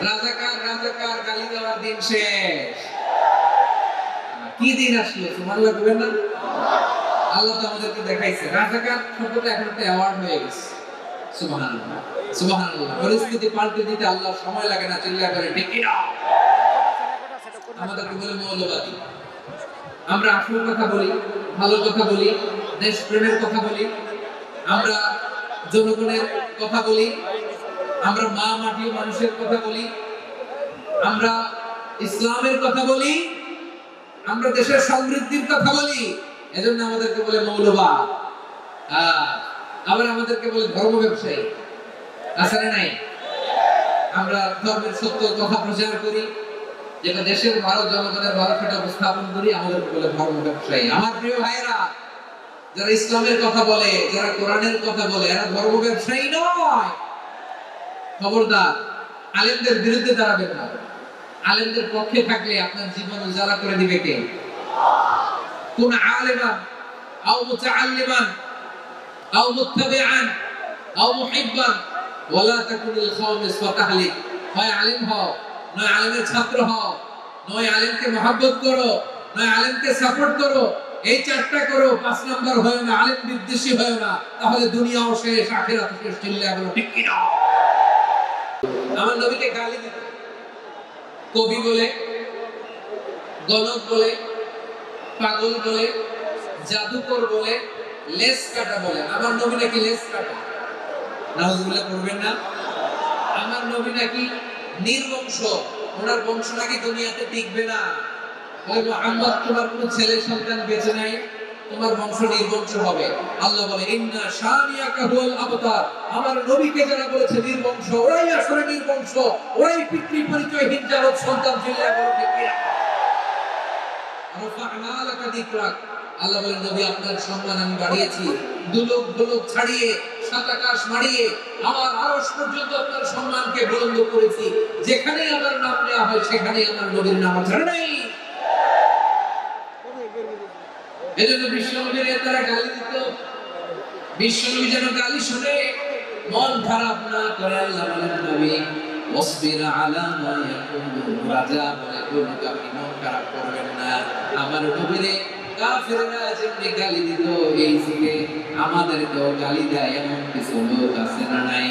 রাজাকার রাজাকার গালি দেওয়ার দিন শেষ। কি দিন আসলো সুবহানাল্লাহ বলেন না? আল্লাহ তো আমাদেরকে দেখাইছে রাজাকার শব্দটা এখন একটা অ্যাওয়ার্ড হয়ে গেছে। সুবহানাল্লাহ সুবহানাল্লাহ। পরিস্থিতি পাল্টে দিতে আল্লাহ সময় লাগে না, চিল্লায় করে ঠিক না। আমাদেরকে বলে মৌলবাদী। আমরা আসল কথা বলি, ভালো কথা বলি, দেশপ্রেমের কথা বলি, আমরা জনগণের কথা বলি, আমরা মা মাটি মানুষের কথা বলি, আমরা ইসলামের কথা বলি, আমরা দেশের সমৃদ্ধির কথা বলি। এজন্য আমাদেরকে বলে মৌলবাদ। আবার আমাদেরকে বলে ধর্ম ব্যবসায়ী। আসলে নাই আমরা ধর্মের সত্য কথা প্রচার করি, যেটা দেশের ভালো জনগণের ভালো সেটা উপস্থাপন করি, আমাদেরকে বলে ধর্ম ব্যবসায়ী। আমার প্রিয় ভাইরা, যারা ইসলামের কথা বলে, যারা কোরআনের কথা বলে, এরা ধর্ম ব্যবসায়ী নয়। খবরদার, আলেমদের বিরুদ্ধে দাঁড়াবেন না। আলেমদের পক্ষে থাকলে আপনার জীবন উজালা করে দিবে কে? কোন আলেমান আও মুতাআল্লিমান আও মুত্তাবিআন আও মুহিব্বান ওয়ালা তাকুনিল খাওমিস ফাতাহলিক। হয় আলেম হও, নয় আলেমের ছাত্র হও, নয় আলেমকে মহব্বত করো, নয় আলেমকে সাপোর্ট করো। এই চারটা করো, 5 নাম্বার হয় না, আলেম বিদ্বেষী হয় না, তাহলে দুনিয়াও শেষ, আখিরাতও শেষ। চিল্লায়া বলো ঠিক কি না? আমার নবীকে গালি দিত কবি বলে, গণক বলে, পাগল বলে, জাদুকর বলে, লেস কাটা বলে। আমার নবী নাকি লেস কাটা? নাউজুবিল্লাহ করবেন না। আমার নবী নাকি নির্বংশ, ওনার বংশ নাকি দুনিয়াতে টিকবে না। বলে মুহাম্মদ, তোমার কোনো ছেলে সন্তান বেঁচে নাই, তোমার বংশ নির্বংশ হবে। আল্লাহ বলে ইন্না শানিয়াকা হুয়াল আবতার। আমার নবীকে যারা বলেছে নির্বংশ, ওরাই আসলে নির্বংশ, ওরাই পিতৃ পরিচয়হীন জারদ সন্তান। চিল্লায়া বলো ঠিক কি? রাফা'না লাকা যিকরাক। আল্লাহ বলেন নবী, আপনার সম্মান আমি বাড়িয়েছি, দুলোক দুলোক ছাড়িয়ে, সাত আকাশ মারিয়ে, আমার আরশ পর্যন্ত আপনার সম্মানকে বুলন্দ করেছি। যেখানেই আমার নাম নেওয়া হয় সেখানেই আমার নবীর নাম ছাড়া নাই। এজন্য বিশ্বনবীর তারা গালি দিত। বিশ্বনবী যেন গালি শুনে মন খারাপ না করে আল্লাহ বলেন নবী ওয়াসবির আলা মা ইয়াকুলু। রাজা বলে নবী আপনি মন খারাপ করবেন না। আমার নবীরে কাফেররা যেমনি গালি দিত, এই যুগে আমাদেরকেও গালি দেয় এমন কিছু লোক আছে না নাই?